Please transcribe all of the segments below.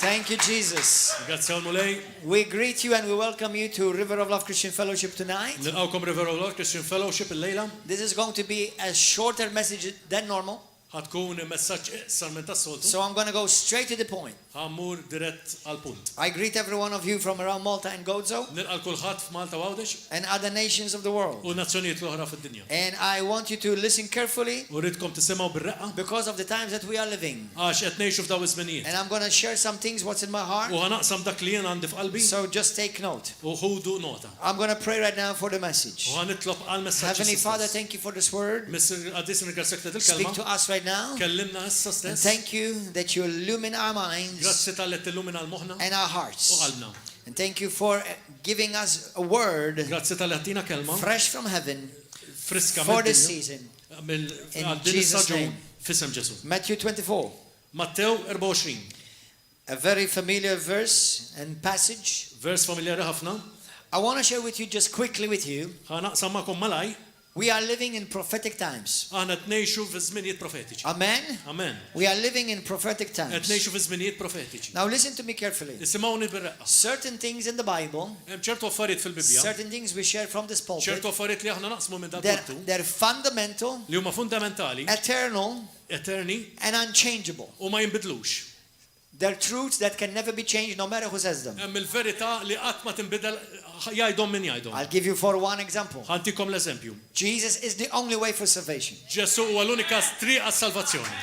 Thank you, Jesus. Grazie għal mulej. We greet you and we welcome you to River of Love Christian Fellowship tonight. Nilqawkom River of Love Christian Fellowship il-lejla. This is going to be a shorter message than normal. Ħatkun messaġġ iqsar minn tas-soltu. So I'm going to go straight to the point. Ħammur dirett għal punt. I greet every one of you from around Malta and Gozo Nilqa' kulħadd f'Malta u Għawdex and other nations of the world. u nazzjonijiet l-oħra fid-dinja. And I want you to listen carefully U rridkom tisimgħu bir-reqqa because of the times that we are living. għax qed ngħixu f'daw iż-żminijiet. And I'm going to share some things what's in my heart. U ħanaqsam dak li jien għandi f'qalbi So just take note. u ħudu nota. I'm going to pray right now for the message. U ħanitlob għal messaġġ. Heavenly Father, thank you for this word. Mr. Addis ringrazzjak ta' Speak il-kelma. to us right now. Kellimna issa And stess. thank you that you illumine our minds Grazzi tal-li tillumina l-moħħna and our u hearts. qalbna. And thank you for giving us a word Grazzi tal-li għattina kelma fresh from heaven friska for this mid-dinja season. In għal-din Jesus' is-saġun name. f'isem Ġesu. Matthew 24, Mattew 24, a very familiar verse and passage. vers familjari ħafna. I want to share with you just quickly with you. Ħanaqsam magħkom malaj. We are living in prophetic times. Aħna tnejxu fi żminijiet profetiċi. Amen. Amen. We are living in prophetic Qed times. ngħixu fi żminijiet profetiċi. Now listen to me carefully. Isimgħuni bir-reqqa. Certain things in the Bible, Hemm ċertu affarijiet fil-Bibja, certain things we share from this pulpit, ċertu affarijiet li aħna naqsmu minn dak they're, kultu they're fundamental, li huma fundamentali, eternal, eterni and unchangeable. u ma jinbidlux. They're truths that can never be changed no matter who says them. Hemm il-verità li qatt ma tinbidel jgħidhom min jgħidhom. I'll give you for one example. Ħantikom l-eżempju. Jesus is the only way for salvation. Ġesu huwa l-unika triq għas-salvazzjoni.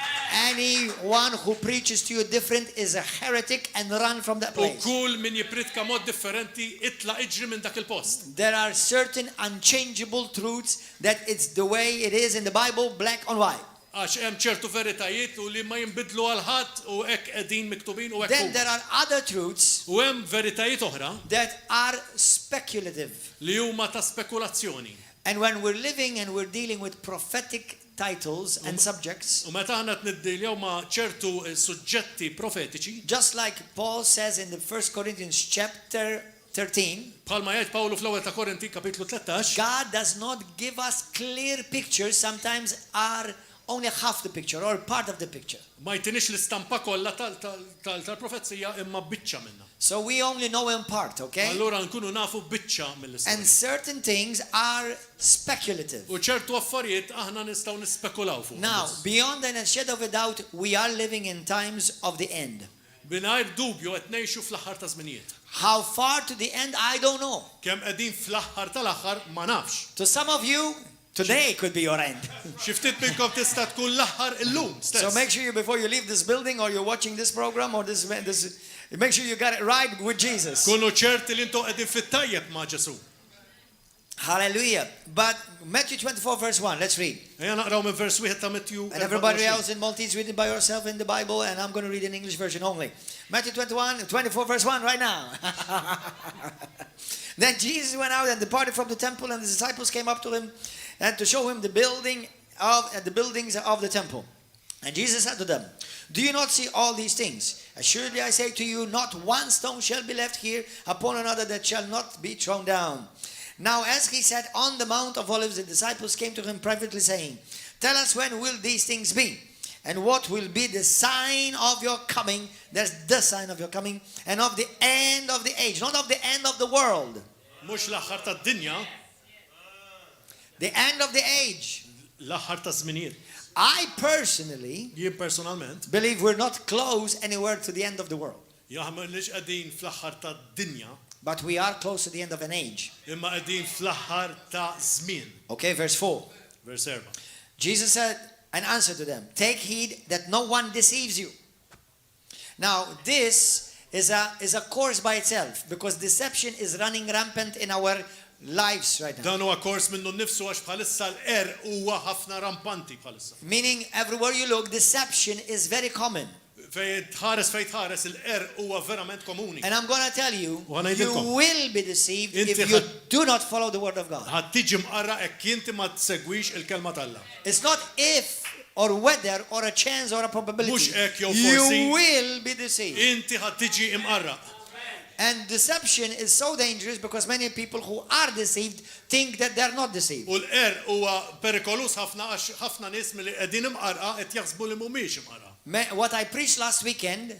Anyone who preaches to you different is a heretic and run from that U place. kull min jipritka mod differenti itla iġri minn dak il-post. There are certain unchangeable truths that it's the way it is in the Bible, black on white. Għax hemm ċertu veritajiet u li ma jinbidlu għal ħadd u hekk qegħdin miktubin u hekk Then huma. there are other truths U hemm veritajiet oħra that are speculative. li huma ta' spekulazzjoni. And when we're living and we're dealing with prophetic titles and subjects, U meta aħna tniddiljaw ma' ċertu suġġetti profetiċi, just like Paul says in the 1 Corinthians chapter 13, bħalma jgħid Pawlu fl-ewwel ta' Korinti kapitlu 13, God does not give us clear pictures, sometimes are only half the picture or part of the picture. ma jtinix l-istampa kollha tal-profezija imma biċċa minnha. So we only know in part, okay? Allura nkunu nafu biċċa And mill-istorja. certain things are speculative. U ċertu affarijiet aħna nistgħu nispekulaw fuq. Now, beyond a shadow of a doubt, we are living in times of the end. Bingħajr dubju qed ngħixu fl-aħħar ta' żminijiet. How far to the end, I don't know. Kemm qegħdin fl-aħħar tal-aħħar ma nafx. To some of you, today could be your end. Xi ftit minnkom tista' tkun l-aħħar illum So stess. make sure you, before you leave this building or you're watching this program or this, make sure you got it right with Jesus. Kunu ċerti li intom qegħdin fit-tajjeb ma' Ġesu. Hallelujah. But Matthew 24 verse 1, let's read. Ejja naqraw minn vers wieħed ta' Matthew. And everybody else in Maltese, read it by yourself in the Bible, and I'm going to read an English version only. Matthew 24 verse 1 right now. Then Jesus went out and departed from the temple, and the disciples came up to him and to show him the buildings of the temple. And Jesus said to them, "Do you not see all these things? Assuredly I say to you, not one stone shall be left here upon another that shall not be thrown down." Now as he sat on the Mount of Olives, the disciples came to him privately, saying, "Tell us, when will these things be? And what will be the sign of your coming?" That's the sign of your coming. "And of the end of the age," not of the end of the world. Mhux l-aħħar tad-dinja, The end of the age. l-aħħar ta' żminijiet. I personally Jien personalment believe we're not close anywhere to the end of the world. jaħmilx qegħdin fl-aħħar tad-dinja, But we are close to the end of an age. imma qegħdin fl-aħħar ta' żmien. Okay, verse 4. Vers 4. Jesus said and answered to them, "Take heed that no one deceives you." Now, this is a course by itself, because deception is running rampant in our lives right now. Dan huwa kors minnu nnifsu għax bħalissa huwa ħafna rampanti bħalissa. Meaning, everywhere you look, deception is very common. Fejn tħares huwa verament komuni. And I'm going to tell you, U għana you jidilkom. will be deceived Inti if you do not follow the word of God. Ħadd tiġi mqarra hekk inti ma tsegwix il-kelma t'Alla. It's not if or whether or a chance or a probability. Mhux hekk jew forsi. You will be deceived. Inti ħadd tiġi imqarra. And deception is so dangerous because many people who are deceived think that they're not deceived. U huwa perikolus ħafna għax ħafna nies milli qegħdin imqarqa qed jaħsbu li mhumiex imqarqa. What I preached last weekend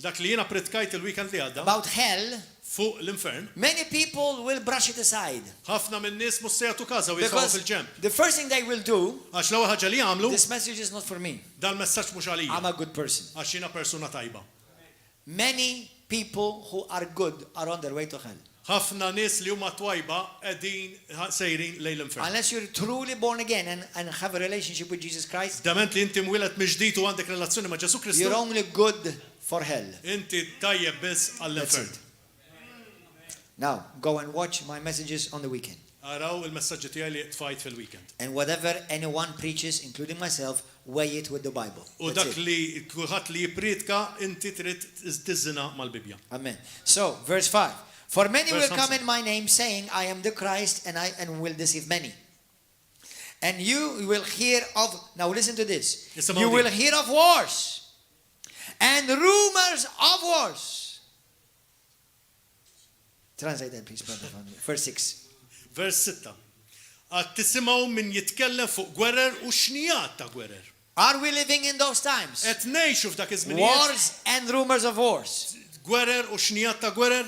Dak li jiena pritkajt il-weekend li għadda about hell, fuq l-infern, many people will brush it aside. ħafna minn nies mhux se jagħtu każa u jitfgħu Because fil-ġemp. the first thing they will do, Għax l-ewwel ħaġa li jagħmlu, this message is not for me. dan messaġġ mhux għalija. I'm a good person. Għax jiena persuna tajba. Many people who are good are on their way to hell. Ħafna nies li huma twajba qegħdin sejrin lejn l-infern. Unless you're truly born again and have a relationship with Jesus Christ, Dament li inti mwieled miġdid u għandek relazzjoni ma' Ġesu Kristu, you're only good for hell. inti tajjeb biss That's għall-infern. it. Now, go and watch my messages on the weekend. Araw il-messaġġi tiegħi li tfajt fil-weekend. And whatever anyone preaches, including myself, weigh it with the Bible. U That's dak it. li kulħadd li jipritka inti trid tiżżina mal-Bibja. Amen. So, verse 5. For many Verse will come 5. in my name, saying, I am the Christ, and will deceive many. And you will hear of, now listen to this. It's a You mountain. will hear of wars and rumors of wars. Translate that, please, brother. Verse 6. Vers 6. Għad tisimgħu min jitkellem fuq gwerer u xnijat ta' gwerer. Are we living in those times? Qed ngħixu f'dak iż-żminijiet. Wars and rumors of wars. Gwerer u xnijat ta' gwerer.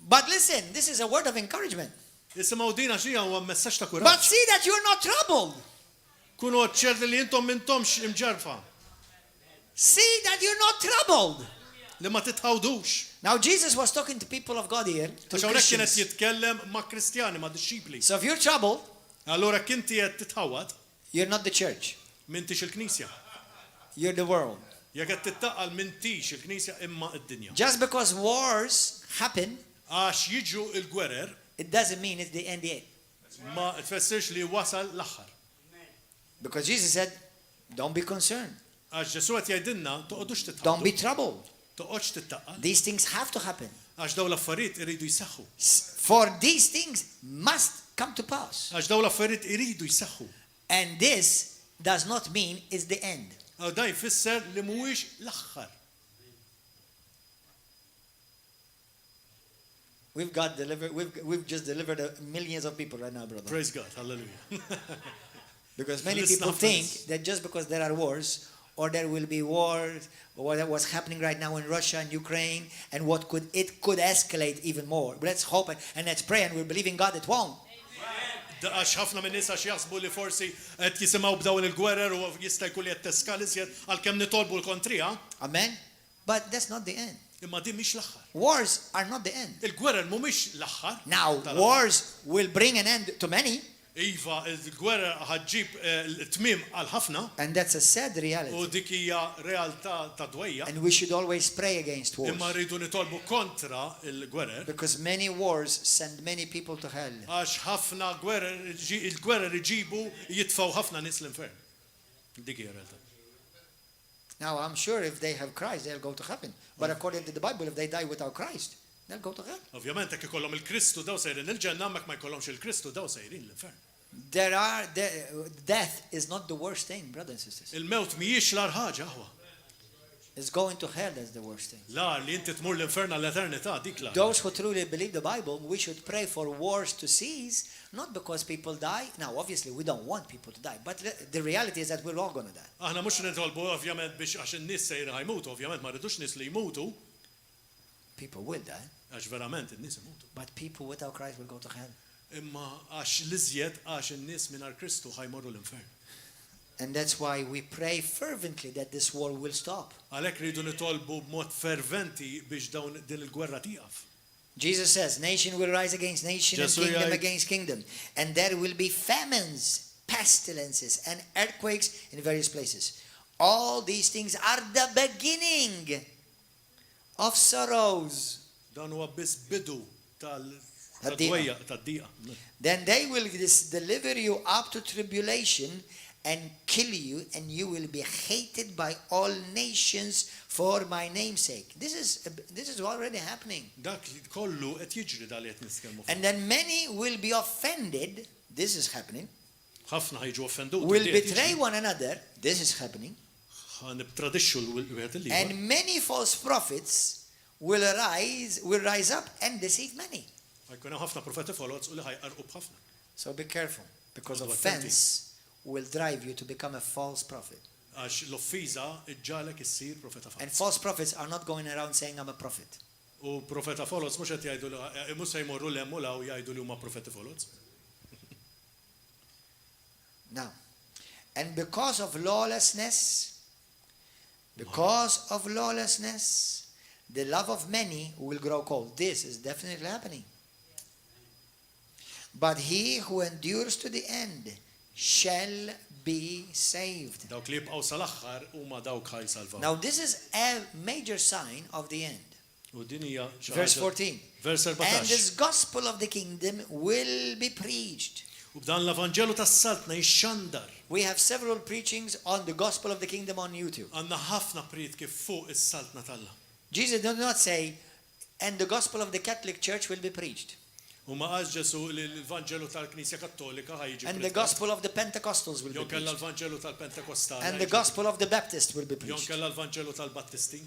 But listen, this is a word of encouragement. Isimgħu din għax hija huwa messaġġ ta' But kuraġġ. see that you're not troubled. Kunu ċerti li intom mintomx imġarfa. See that you're not troubled. Li ma titħawdux. Now, Jesus was talking to people of God here, to Għax hawnhekk kienet Christians. jitkellem ma' Kristjani, ma' disċipli. So if you're troubled, Allora kinti qed titħawad you're not the church. m'intix il-Knisja. You're the world. Jekk qed tittaqal m'intix il-Knisja imma d-dinja. Just because wars happen, Għax jiġu il-gwerer it doesn't mean it's the end yet. ma tfessirx li wasal l-aħħar. Because Jesus said, don't be concerned. Għax Ġesu qed jgħidilna toqgħodux Don't be titħawdu. troubled. Toqgħodx tittaqal. These things have to happen. Għax daw l-affarijiet iridu jseħħu. For these things must come to pass. Għax daw l-affarijiet iridu jseħħu. And this does not mean it's the end. Għaw da jfisser li mhuwiex l-aħħar. We've just delivered millions of people right now, brother. Praise God. Hallelujah. Because many Listen people after think this. that just because there are wars, or there will be wars, or what's happening right now in Russia and Ukraine, and it could escalate even more. But let's hope and let's pray, and we believe in God it won't. Għax ħafna minn nies għax jaħsbu li forsi qed jisimgħu b'dawn il-gwerer u jista' jkun li qed teskal iżjed għalkemm nitolbu l-kontrija, Amen? But that's not the end. imma din mhix l-aħħar. Wars are not the end. Il-gwerer mhumiex l-aħħar. Now, tal-aħħar. wars will bring an end to many, Iva, il-gwerer ħaġġib l-tmiem għal ħafna and that's a sad u reality. dik hija realtà ta' dwejja. And we should always pray against wars. Imma rridu nitolbu kontra il-gwerer Because many wars send many people to hell. għax ħafna il-gwerer iġibu jitfgħu ħafna nies l-infern. Dik hija realtà. Now, I'm sure if they have Christ, they'll go to heaven. But according to the Bible, if they die without Christ, they'll go to hell. Ovvjament jekk ikollhom il-Kristu daw sejrin il-ġenna, mek ma jkollhomx il-Kristu daw sejrin l-infern. Death is not the worst thing, brothers and sisters. Il-mewt mhijiex l-ar ħaġa ħwa. It's going to hell that's the worst thing. L-ar li inti tmur l-infern għall-eternità dik l-ar. Those who truly believe the Bible, we should pray for wars to cease, not because people die. Now, obviously, we don't want people to die, but the reality is that we're all going to die. Aħna mhux nitolbu ovvjament biex għax in-nies sejrin ħajmutu, ovvjament ma rridux nies li jmutu People will die, għax verament in-nies imutu. but people without Christ will go to hell. Imma għax l-iżjed għax in-nies mingħajr Kristu ħajmorru l-infern. And that's why we pray fervently that this war will stop. Għalhekk rridu nitolbu b'mod ferventi biex dawn din il-gwerra tieqaf. Jesus says, nation will rise against nation and Ġesu kingdom jgħid- against kingdom. And there will be famines, pestilences, and earthquakes in various places. All these things are the beginning of sorrows. Dan huwa biss bidu Tad-dieqa. tal-dwejja tad-dieqa. Then they will deliver you up to tribulation and kill you, and you will be hated by all nations for my name's sake. This is already happening. Dak li kollu qed jiġri dal qed nitkellmu fuq. And then many will be offended. This is happening. Ħafna ħajġu offenduti. Will betray one another. This is happening. Nibtradixxu l-wieħed il-ieħor. And many false prophets will rise up and deceive many. Ħajkun hemm ħafna profeti folots u li ħajqarqu b'ħafna. So be careful, because What offense will drive you to become a false prophet. Għax l-offiża iġġalek issir profeta And fals. false prophets are not going around saying, I'm a prophet. U profeta folos mhux qed jgħidu mhux se jmorru lemmu law jgħidu li huma profeti folos. Now, and because of lawlessness, the love of many will grow cold. This is definitely happening. But he who endures to the end shall be saved. Dawk li jibqgħu sal-aħħar huma dawk ħajsalvaw. Now, this is a major sign of the end. U din hija xi Verse ħaġa- 14. Vers And 14. this gospel of the kingdom will be preached. U b'dan l-Evanġelu tas-saltna jixxandar. We have several preachings on the gospel of the kingdom on YouTube. Għandna ħafna prit kif fuq is-saltna tal-la. Jesus did not say, and the gospel of the Catholic Church will be preached. U ma qas Ġesu li l-Evanġelu tal-Knisja Kattolika ħajġi And the gospel of the Pentecostals will be Jew kellha preached. l-Evanġelu tal-Pentekostali. And the gospel of the Baptist will be Jew preached. kellha l-Evanġelu tal-Battisti.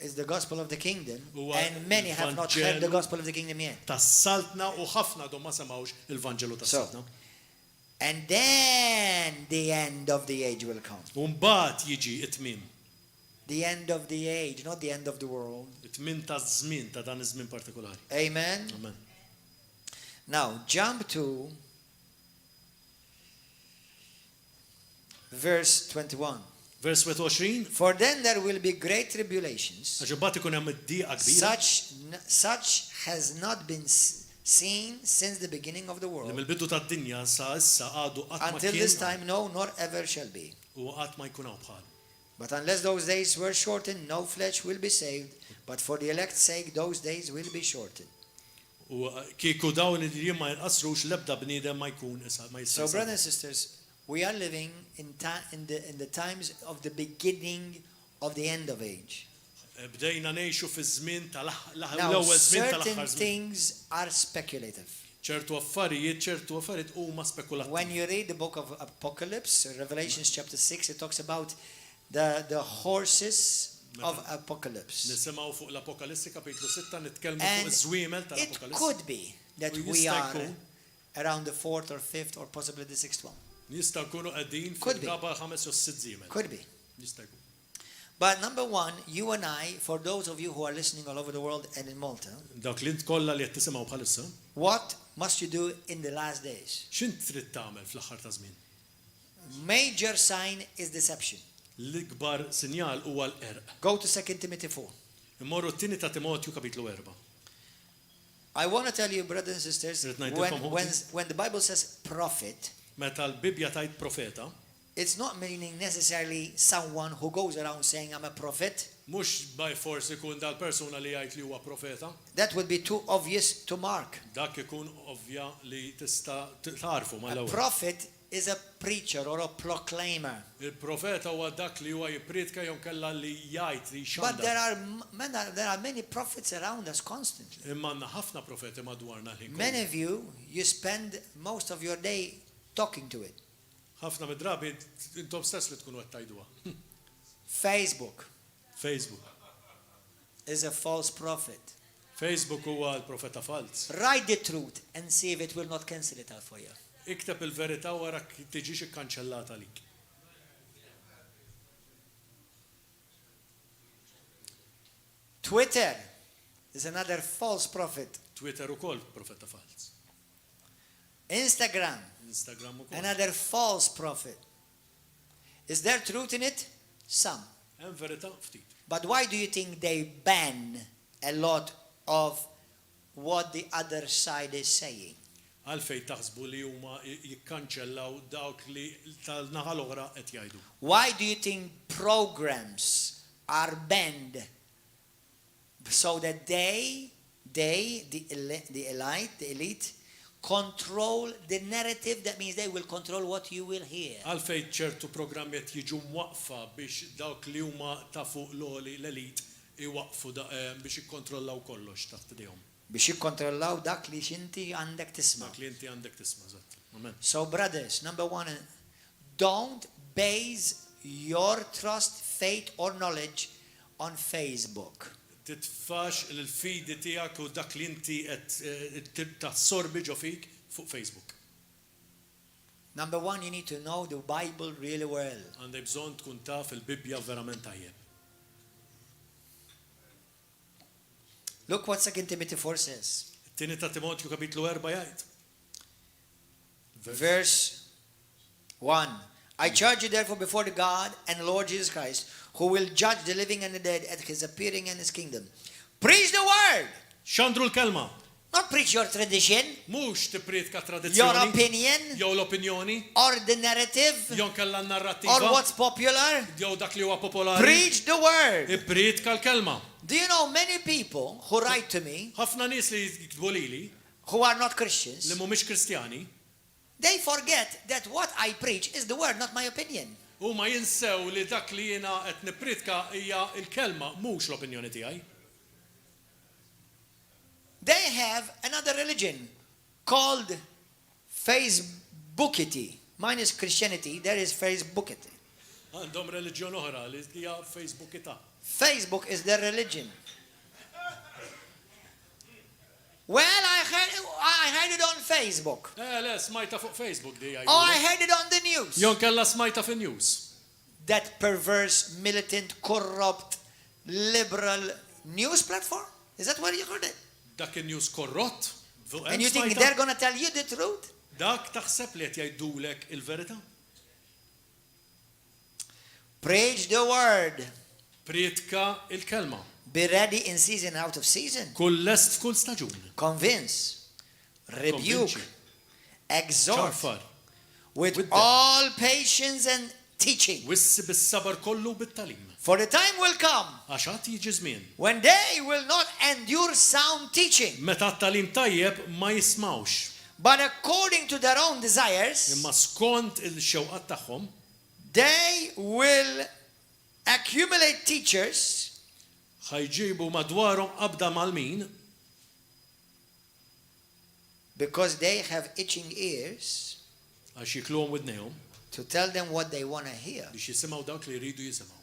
It's the gospel of the kingdom. Huwa And many have not heard the l-Evanġelu gospel of the kingdom yet. Tas-saltna u ħafna dom ma semgħux il-Evanġelu tas-saltna. And then the end of the age will come. U mbagħad jiġi it-tmiem. The end of the age, not the end of the world. It-tmiem taż-żmien ta' dan iż-żmien partikolari. Amen. Amen. Now, jump to verse 21. Vers 21. For then there will be great tribulations, Għax imbagħad ikun hemm id-dieqa kbira such has not been seen since the beginning of the li world, mill-bidu tad-dinja sa issa għadu qatt ma until this kien time, no, nor ever shall be. u qatt ma jkun hawn bħal. But unless those days were shortened, no flesh will be saved. But for the elect's sake, those days will be shortened. U kieku dawn id-diem ma jinqasrux l-ebda bniedem ma jkun ma So, jista' brothers and sisters, we are living in the times of the beginning of the end of age. Bdejna ngħixu fi żmien tal-aħħar Now, l-ewwel żmien certain tal-aħħar żmien. things are speculative. ċertu affarijiet huma spekulattivi. When you read the book of Apocalypse, Revelations chapter 6, it talks about the horses of Apocalypse. Nisimgħu fuq l-Apokalissi kapitlu 6 nitkellmu fuq And iż-żwiemel it tal-Apokalissi. could be that U we jista' are jkun. around the 4th or 5th or possibly the 6th one. Jista' jkunu qegħdin Could be. fil-raba' 5 u 6 żiemel. Could be. Jista' jkun. But number one, you and I, for those of you who are listening all over the world and in Malta, Dak li int kollha li qed tisimgħu bħalissa, what must you do in the last days? x'int trid tagħmel fl-aħħar ta' żmien? Major sign is deception. L-ikbar sinjal huwa l-erq. Go to 2 Timothy 4. Immorru t-tieni ta' Timotju kapitlu 4. I want to tell you, brothers and sisters, Rrid ngħidilkom when the Bible says prophet, Meta l-Bibja tajt profeta, it's not meaning necessarily someone who goes around saying, I'm a prophet. mhux by force ikun dal-persuna li jgħid li huwa profeta, That would be too obvious to mark. dak ikun ovvja li tista' tarfu A mal-ewwel. prophet is a preacher or a proclaimer. Il-profeta huwa dak li huwa jippritka jew kellha li jgħid li But xanda. there are many prophets around us constantly. Imma għandna ħafna profeti madwarna ħin. Many of you spend most of your day talking to it. Ħafna mid-drabi intom stess li tkunu qed tgħiduha. Facebook Facebook. is a false prophet. Facebook huwa l-profeta fals. Write the truth and see if it will not cancel it out for you. Ikteb il-verità wara tiġix ikkanċellata lik. Twitter is another false prophet. Twitter ukoll profeta fals. Instagram, Instagram ukoll. another false prophet. Is there truth in it? Some. Hemm verità ftit. But why do you think they ban a lot of what the other side is saying? Għalfejn taħsbu li huma jikkanċellaw dawk li tal-naħa l-oħra qed jgħidu. Why do you think programs are banned so that the elite, control the narrative? That means they will control what you will hear. Għalfejn ċertu programmi qed jiġu mwaqfa biex dawk li huma ta' fuq l-oli l-elit iwaqfu biex jikkontrollaw kollox taħt idejhom. Biex jikkontrollaw dak li xinti għandek tisma'. Dak li inti għandek tisma' eżatt. Amen. So brothers, number one, don't base your trust, faith or knowledge on Facebook. Titfax l-fidi tiegħek u dak li inti qed tassorbi ġo fik fuq Facebook. Number one, you need to know the Bible really well. Għandek bżonn tkun taf il-Bibja verament tajjeb. Look what 2 Timothy 4 says. Tieni ta' Timotju kapitlu 4 jgħid. Verse 1. I charge you therefore before the God and Lord Jesus Christ, who will judge the living and the dead at his appearing in his kingdom. Preach the word. X'għandru l-kelma? Not preach your tradition, Mhux tippriedka your tradizzjoni, opinion, jew l-opinjoni, or the narrative, jew kellha or n-narrattiva, what's popular. jew dak li huwa popolari. Preach the word. Ippriedka l-kelma. Do you know many people who write to me Ħafna nies li jiktbu lili who are not Christians, li mhumiex Kristjani, they forget that what I preach is the word, not my opinion. huma jinsew li dak li jiena qed nippridka hija l-kelma mhux l-opinjoni tiegħi. They have another religion called Facebookity. Mine is Christianity, there is Facebookity. Għandhom reliġjon oħra li hija Facebookità. Facebook is their religion. Well, I heard it on Facebook. Le, smajta fuq Facebook di Oh, I heard it on the news. Jon kella smajta fin news. That perverse, militant, corrupt, liberal news platform? Is that where you heard it? Dak in-news korrott. And you think they're going to tell you the truth? Dak taħseb li qed jgħidulek il-verità. Preach the word. Priedka il-kelma. Be ready in season, out of season. Kull lest f'kull staġun. Convince. Rebuke. Konvinċi. Exhort. Ċarfar. With With all patience and teaching. Wissi bis-sabar kollu bit-talim. For the time will come Għax ħadd jiġi żmien. when they will not endure sound teaching, Meta t-talim tajjeb ma jismawx. but according to their own desires, Imma skont il-xewqat tagħhom they will accumulate teachers ħajġibu madwarhom qabda mal-min because they have itching ears għax jikluhom widnejhom to tell them what they want to hear. biex jisimgħu dawk li jridu jisimgħu.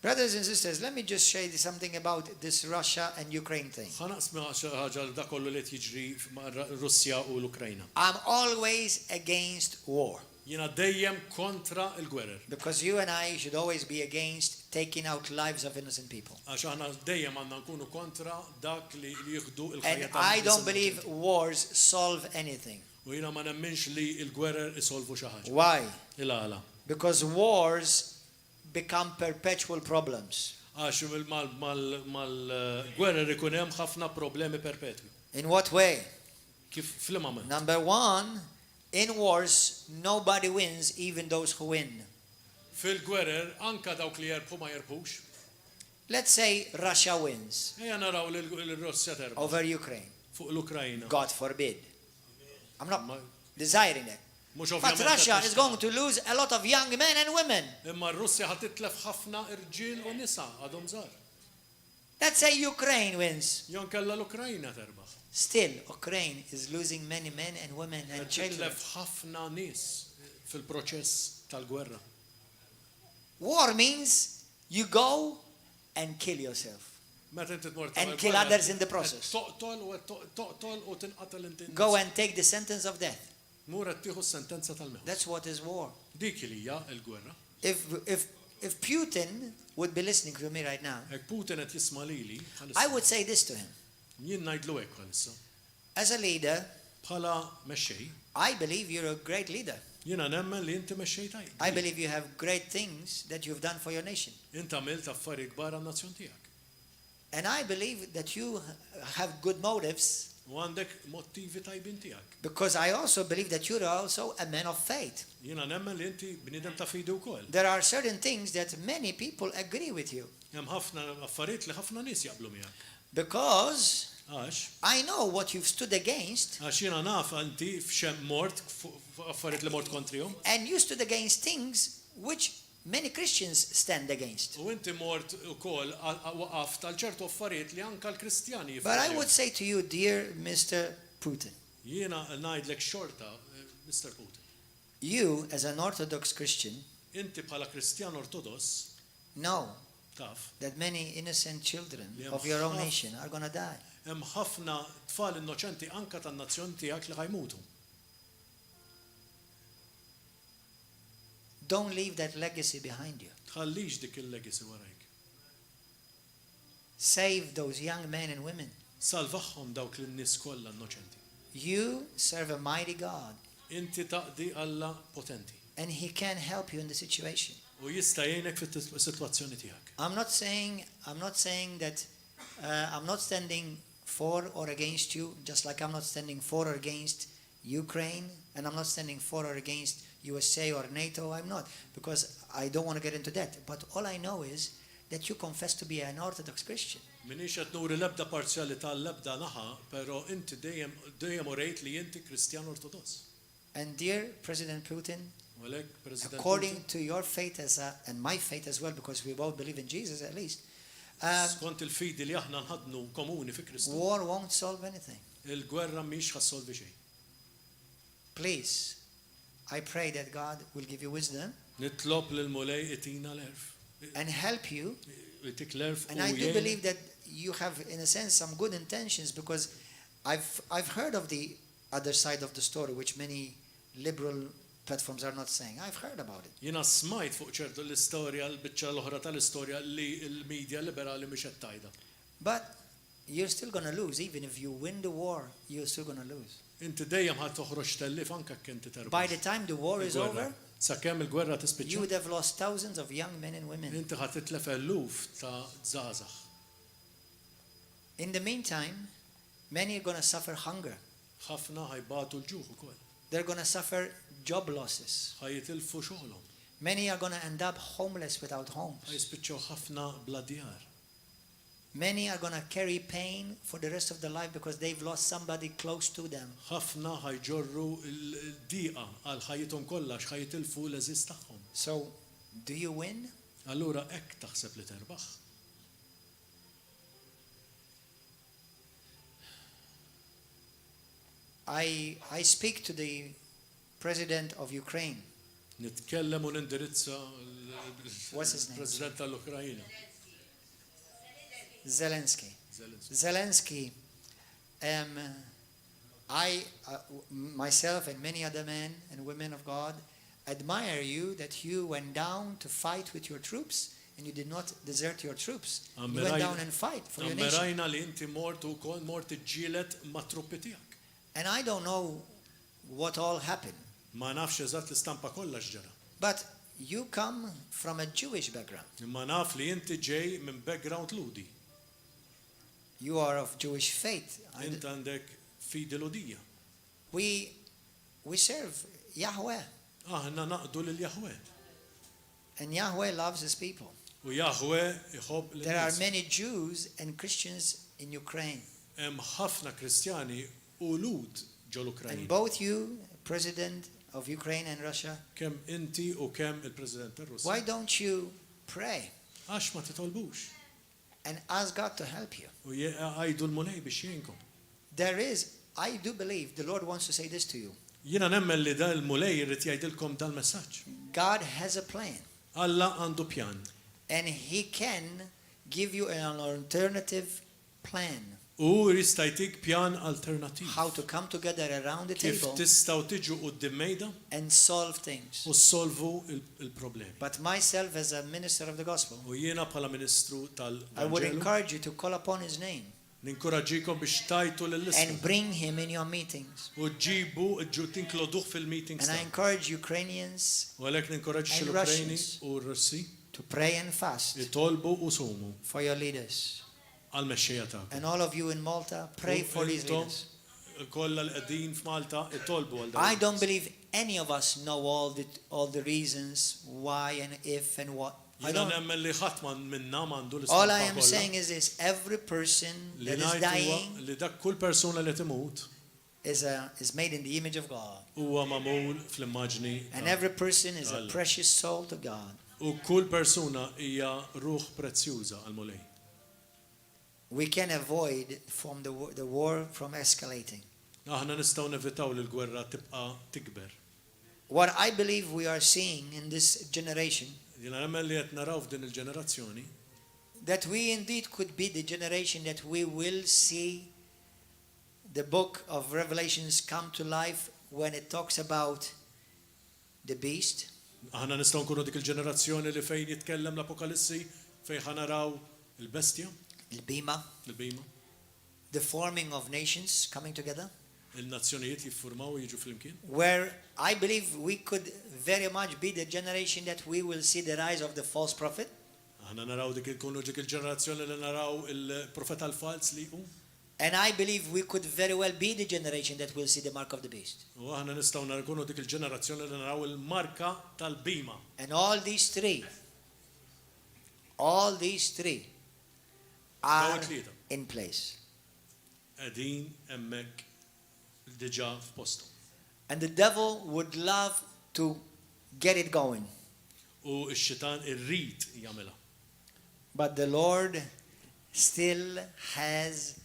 Brothers and sisters, let me just share you something about this Russia and Ukraine thing. Ħanaqsma xi ħaġa li dak kollu li qed jiġri ma' Russja u l-Ukrajna. I'm always against war Jiena dejjem kontra l-gwerer. because you and I should always be against taking out lives of innocent people. Għax aħna dejjem għandna nkunu kontra dak li jieħdu And l-ħajja I don't believe wars solve anything. U jiena ma nemminx li l-gwerer isolvu xi ħaġa. Why? Il-għala. Because wars become perpetual problems. Għax mal-gwerer ikun hemm ħafna problemi perpetwi. In what way? Kif fl-imament? Number one, in wars, nobody wins, even those who win. Fil-gwerer anka dawk li jerbħu ma jerbħux. Let's say Russia wins Ejja naraw li l-Russja terba' over Ukraine. fuq l-Ukrajna. God forbid. I'm not Ma- desiring it. Mhux But ovvjament Russia qed is going to lose a lot of young men and women. Imma r-Russja ħad titlef ħafna irġiel u nisa għadhom żgħar. Let's say Ukraine wins. Jon kella l-Ukrajna terbaħ. Still, Ukraine is losing many men and women and children. Titlef ħafna nies fil-proċess tal-gwerra. War means you go and kill yourself. Meta inti tmur And kill others in the process. Toqtol u tinqatel inti. Go and take the sentence of death. Mur qed tieħu s-sentenza tal-mewt. That's what is war. Dik li hija l-gwerra. If Putin would be listening to me right now, Hekk Putin qed jisma' lili, I would say this to him. jien ngħidlu hekk bħalissa. As a leader, Bħala mexxej, I believe you're a great leader. jiena nemmen li inti mexxej tajb. I believe you have great things that you've done for your nation. Inti għamilt affarijiet kbar għan-nazzjon tiegħek. And I believe that you have good motives U għandek mottivi tajbin tiegħek. because I also believe that you're also a man of faith. Jiena nemmen li inti bniedem ta' fidu wkoll. There are certain things that many people agree with you Hemm ħafna affarijiet li ħafna nies jaqblu miegħek. because Għax I know what you've stood against, jiena naf inti f'xemm mort fuq affarijiet li mort kontrihom. and you stood against things which many Christians stand against. U inti mort ukoll waqaf tal-ċertu affarijiet li anke l-Kristjani But I jifhmhom. would say to you, dear Mr. Putin, Jiena ngħidlek xorta, Mr. Putin. you as an Orthodox Christian Inti bħala Kristjan Ortodoss know taf that many innocent children Yeah, of your own half. nation are going to die. hemm ħafna tfal innoċenti anke tan-nazzjon tiegħek li ħajmutu. don't leave that legacy behind you. Tħallix dik il-legacy warajk. Save those young men and women. Salvaħħom dawk lin-nies kollha innoċenti. You serve a mighty God, Inti taqdi Alla potenti. and He can help you in the situation. U jista' jgħinek fit-sitwazzjoni tiegħek. I'm not saying that I'm not standing for or against you, just like I'm not standing for or against Ukraine, and I'm not standing for or against USA or NATO. I'm not, because I don't want to get into that. But all I know is that you confess to be an Orthodox Christian. Minix qed nuri l-ebda parzjalità l-ebda naħa, però inti dejjem urejt li inti Kristjan Ortodoss. And dear President Putin, U għalhekk, President according Putin, to your faith and my faith as well, because we both believe in Jesus at least, skont il-fidi li aħna nħadnu komuni fi Kristu, war won't solve anything. il-gwerra mhix ħassolvi xejn. Please, I pray that God will give you wisdom Nitlob lil mulej itina l-erf. and help you. Itik l-erf And I do believe that you have, in a sense, some good intentions, because I've heard of the other side of the story, which many liberal platforms are not saying. I've heard about it. Jiena smajt fuq ċertu l-istorja, l-biċċa l-oħra tal-istorja li l-medja liberali mhix qed tajda. But you're still going to lose. Even if you win the war, you're still going to lose. Inti dejjem ħadd toħroġ tellif anke jekk inti terbaħ. By the time the war is over, Sakemm il-gwerra you tispiċċa, would have lost thousands of young men and women. inti ħadd titlef eluf ta' żgħażagħ. In the meantime, many are going to suffer hunger. Ħafna ħajbatu l-ġuħ ukoll. They're going to suffer job losses. Ħajitilfu xogħolhom. Many are going to end up homeless without homes. Ħajspiċċaw ħafna bla djar. Many are going to carry pain for the rest of their life because they've lost somebody close to them. Ħafna ħajġorru l-diqa għal ħajjithom kollha x'ħajitilfu l-eżiż tagħhom. So, do you win? Allura hekk taħseb li terbaħ. I speak to the president of Ukraine. Nitkellem u nindirizza What's his name? l-President tal-Ukrajina. Zelensky. Zelensky, I, myself and many other men and women of God, admire you that you went down to fight with your troops and you did not desert your troops. You went down and fight for your nation. Ammerajna li inti mortu wkoll mort iġġieled mat-truppi tiegħek. And I don't know what all happened, Ma nafx eżatt l-istampa kollha x'ġara. but you come from a Jewish background. Imma naf li inti ġej minn background ludi. You are of Jewish faith. Inti għandek fidi ludija. We serve Yahweh, Aħna naqdu lil Jahwe. and Yahweh loves his people. U Jahwe iħobb lil There are nies. many Jews and Christians in Ukraine. Hemm ħafna Kristjani u lud ġol And Ukrajin. both you, President of Ukraine and Russia, Kemm inti u kemm il-President tar-Russja. why don't you pray Għax ma titolbux. and ask God to help you? U għajdu l-mulej biex jenkom. There is, I do believe the Lord wants to say this to you. Jiena nemmen li da l-mulej irrid jgħidilkom dal-messaġġ. God has a plan, Alla għandu pjan. and He can give you an alternative plan U jista' jtik pjan alternattiv. how to come together around the Kif table tistgħu tiġu quddiem mejda and solve things. u solvu il-problemi. But myself, as a minister of the gospel, U jiena bħala Ministru I would tal-Evanġelu encourage you to call upon His name ninkoraġġikom biex tajtu lill-isma and bring Him in your meetings. u ġibu tinkloduh fil-meetings And I tagħna. encourage Ukrainians U għalhekk ninkoraġġi and l-Ukrajni Russians. u r-Russi to pray and fast jitolbu u sumu for your leaders. għal-mexxejja tagħkom. And all of you in Malta, pray for these leaders. Kollha l-qegħdin f'Malta jitolbu għal I dawn. don't believe any of us know all the reasons why and if and what. I Jiena don't. nemmen li ħadd minna m'għandu All I l-istampa am kollha. saying is this: every person Li that is ngħid huwa dying li dak kull persuna li timut is made in the image of God, huwa magħmul fl-immaġni and ta' every person is a Allah. precious soul to God. u kull persuna hija ruħ prezzjuża għal mulej. We can avoid from the war from escalating. Aħna nistgħu nevitaw li l-gwerra tibqa' tikber. What I believe we are seeing in this generation, Jiena nemmen li qed naraw f'din il-ġenerazzjoni that we indeed could be the generation that we will see the book of Revelations come to life when it talks about the beast, Aħna nistgħu nkunu dik il-ġenerazzjoni li fejn jitkellem l-Apokalissi fejn ħanaraw il-bestja, il-bima, il-bejma, the forming of nations coming together, il-nazzjonijiet jiffurmaw u jiġu flimkien. where I believe we could very much be the generation that we will see the rise of the false prophet. Aħna naraw dik il-ġenerazzjoni li naraw il-profeta l-fals li jqum. And I believe we could very well be the generation that will see the mark of the beast. U aħna nistgħu nkunu dik il-ġenerazzjoni li naraw il-marka tal-bima. And all these three are in place. Qegħdin hemmhekk diġà f'posthom. And the devil would love to get it going. U x-xitan irrid jagħmilha. But the Lord still has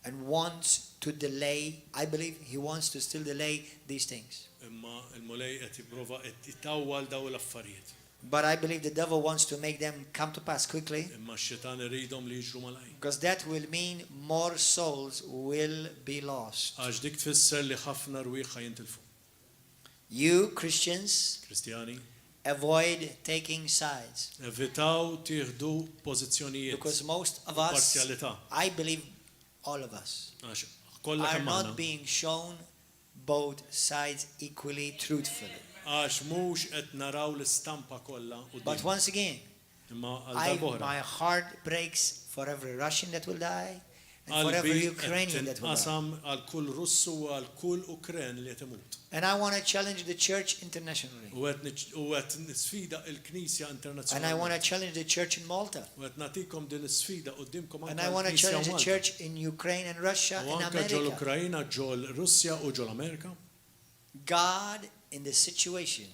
and wants to delay. I believe he wants to still delay these things. Imma il-mulej qed jipprova qed itawwal daw l-affarijiet. But I believe the devil wants to make them come to pass quickly. Imma x-xitan iridhom li jiġru malaj. Because that will mean more souls will be lost. Għax dik tfisser li ħafna rwieħ ħajintilfu. You Christians Kristjani, avoid taking sides. evitaw tieħdu pożizzjonijiet. Because most of us, Parzjalità. I believe all of us, Għax kollha are kemm not aħna. being shown both sides equally truthfully. Għax mhux qed naraw l-istampa kollha But quddiem. once again, Imma għal darb'oħra. my heart breaks for every Russian that will die and for every Qalbi Ukrainian that will die. qasam għal kull Russu u għal kull Ukren li qed imut. And I want to challenge the church internationally. U qed nisfida l-Knisja And I internazzjonali. want to challenge the church in Malta. U qed nagħtikom din is-sfida qudiemkom And anke I want to l-Knisja challenge the Malta. church in Ukraine and Russia U and anke ġol America. Ukrajna, ġol Russja u ġol Amerika. God in this situation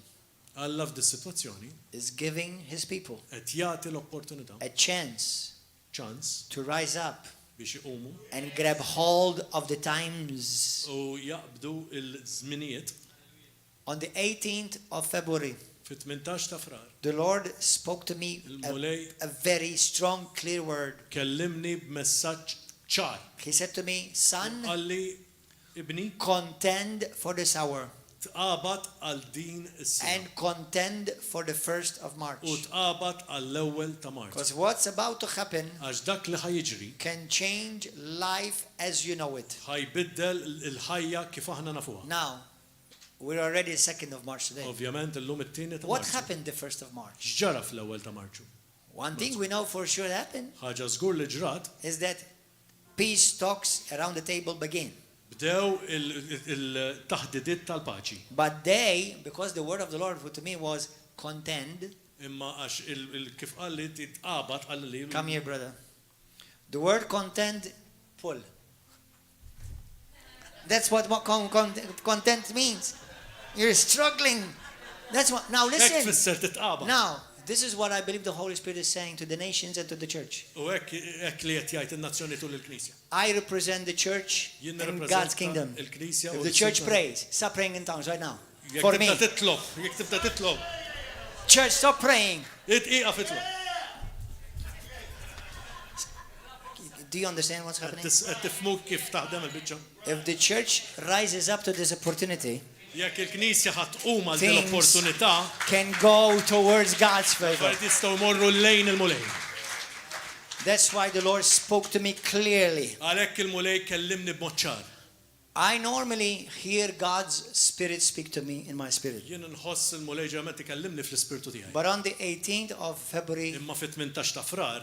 Alla f'di sitwazzjoni is giving his people qed jagħti l-opportunità, a chance ċans to rise up biex iqumu and grab hold of the times. u jaqbdu l-żminijiet On the 18th of February, fit-18 ta' frar. the Lord spoke to me Il-mulej a very strong, clear word. kellimni b'messaġġ ċar. He said to me, son, Qalli ibni contend for this hour tqabad għal din is-sena and contend for the 1st of March. u tqabad għall-ewwel ta' Marzu. Because what's about to happen Għax dak li ħajjiġri can change life as you know it. ħajbiddel il-ħajja kif aħna nafuha. Now, we're already 2nd of March today. Ovvjament illum it-tieni ta' What Marzu. happened the 1st of March? X'ġara fl-ewwel ta' Marzu? One thing we know for sure happened Ħaġa żgur li ġrat is that peace talks around the table begin. bdew il-taħdidiet tal-paċi. But they, because the word of the Lord to me was contend. Imma għax kif qal li titqabad qal li Come here, brother. The word contend, pull. That's what content means. You're struggling. That's what. Now hekk listen. tfisser titqabad. Now, this is what I believe the Holy Spirit is saying to the nations and to the church. U hekk li qed jgħid in-nazzjoni tul il-Knisja. I represent the church Jien in nirrappreżenta God's kingdom. il-Knisja u If the church prays, stop praying in tongues right now. For me. Jekk tibda titlob, Church, stop praying. itqiegħa fitlob. Do you understand what's happening? Qed tifhmu kif taħdem il-biċċa. If the church rises up to this opportunity, Jekk il-Knisja ħadd tqum għal din l-opportunità, can go towards God's favor. affarijiet jistgħu jmorru lejn il-mulej. That's why the Lord spoke to me clearly. Għalhekk il-mulej kellimni b'mod ċar. I normally hear God's Spirit speak to me in my spirit. Jien nħoss il-mulej ġeament ikellimni fl-ispirtu tiegħi. But on the 18th of February, Imma fit-18 ta' frar,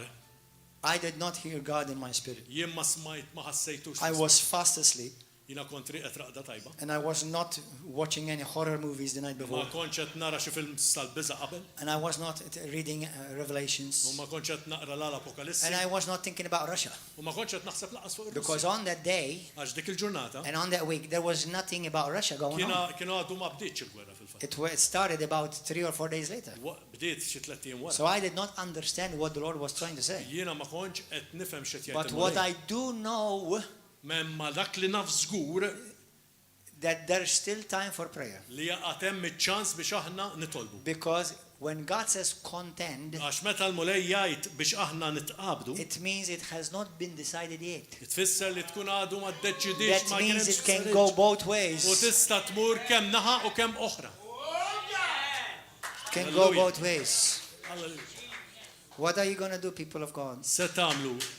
I did not hear God in my spirit. jien ma smajt ma ħassejtux. I was fast asleep, Jiena kont riqet raqda tajba. and I was not watching any horror movies the night Ma before, kontx qed nara xi film tal-biża' qabel, and I was not reading u Revelations, ma kontx qed naqra l-Apokalissi, and I was not thinking about Russia. u ma kontx qed naħseb laqas fuq Because ir-Russja. on that day Għax dik il-ġurnata and on that week, there was nothing about Russia going on. kienu għadu ma bdietx il-gwerra fil-fatt. It started about 3 or 4 days later. Bdiet xi 3 ijiem wara. So I did not understand what the Lord was trying to say. Jiena ma kontx qed nifhem x'qed jgħid But what il-mulej. I do know, Memma dak li naf żgur that there's still time for prayer. li jaqgħet hemm iċ-ċans biex aħna nitolbu. Because when God says contend, Għax meta l-mulej jgħid biex aħna nitqabdu, it means it has not been decided yet. tfisser li tkun għadu ma ddeċidix That ma means kienx it can sariġ. go both U ways. tista' tmur kemm naħa u kemm oħra. It can go Hallelujah. both ways. Hallelujah. What are you going to do, people of God? Se tagħmlu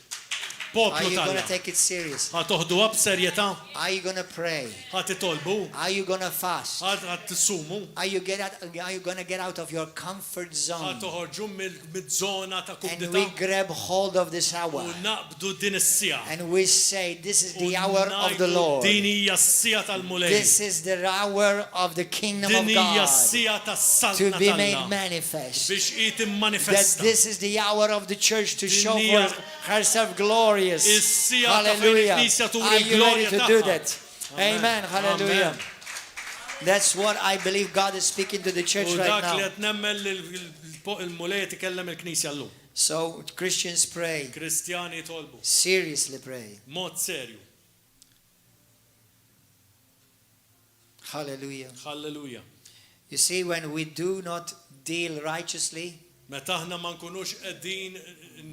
Are poplu you going to tal-la. take it serious? Ħa toħduha b'serjetà, Are you going to pray? ħa titolbu, Are you going to fast? ħa tissumu, Are you going to get out of your comfort ħa zone? toħorġu mid-żona ta' And we kumdità grab hold of this hour. u naqbdu din is-sija. And we say, this is U the hour of the ngħidu, Lord. Din hija s-sija tal-mulej. This is the hour of the kingdom of Din hija God s-sija to tas-salna be made tal-la. manifest. Biex qi That timmanifesta. this is the hour of the church to show Dinja- forth herself glorious. Is-sija ta' fejn Hallelujah. il-Knisja turi Are you ready l-glorja to do tagħha. that? Amen. Hallelujah. Amen. That's what I believe God is speaking to the church U right dak li now. qed nemmel il-mulej tikellem il-Knisja llum. So Christians pray. Kristjani jitolbu Seriously pray. mod serju. Hallelujah. Halleluja. You see, when we do not deal righteously Meta aħna ma nkunux qegħdin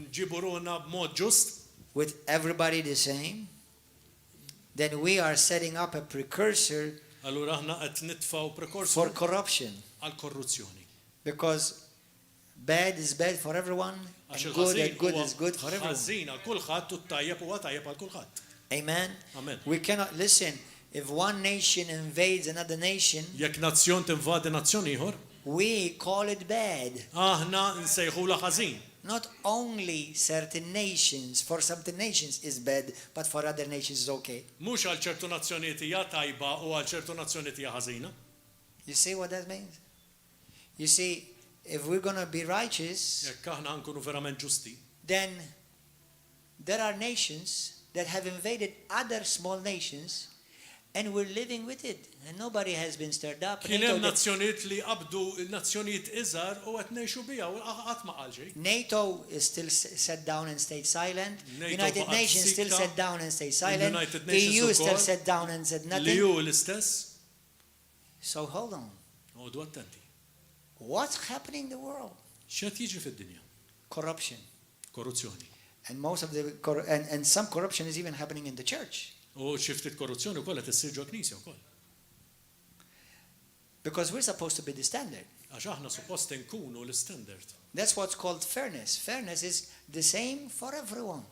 nġibu ruħna b'mod ġust, with everybody the same, then we are setting up a precursor allura aħna qed nitfgħu for prekursor corruption. għal korruzzjoni. Because bad is bad for everyone, Għax and good il-ħażin and good huwa is good for everyone. ħażin għal kulħadd u t-tajjeb huwa tajjeb għal kulħadd. Amen. Amen. We cannot listen. If one nation invades another nation, Jekk nazzjon tinvadi nazzjon ieħor, we call it bad. aħna nsejħula ħażin. Not only certain nations, for certain nations is bad, but for other nations is okay. Mhux għal ċertu nazzjonijiet hija tajba u għal ċertu nazzjonijiet hija ħażina. You see what that means? You see, if we're going to be righteous, Jekk aħna nkunu verament ġusti, then there are nations that have invaded other small nations, and we're living with it, and nobody has been stirred up. kien hemm nazzjonijiet li qabdu nazzjonijiet iżgħar u qed ngħixu biha u qatt ma qal xejn. NATO is still sat down and stayed silent. NATO United baqgħet Nations still sikta. sat down and stayed silent. United Nations EU still ukoll. sat down and said Li nothing. hu l-istess, So hold on. għodu attenti. What's happening in the world? X'qed jiġri fid-dinja? Corruption. Korruzzjoni. And most of the and some corruption is even happening in the church. U xi ftit korruzzjoni wkoll qed issir ġo knisja wkoll. Because we're supposed to be the standard. Għax aħna suppost nkunu l-standard. That's what's called fairness. Fairness is the same for everyone.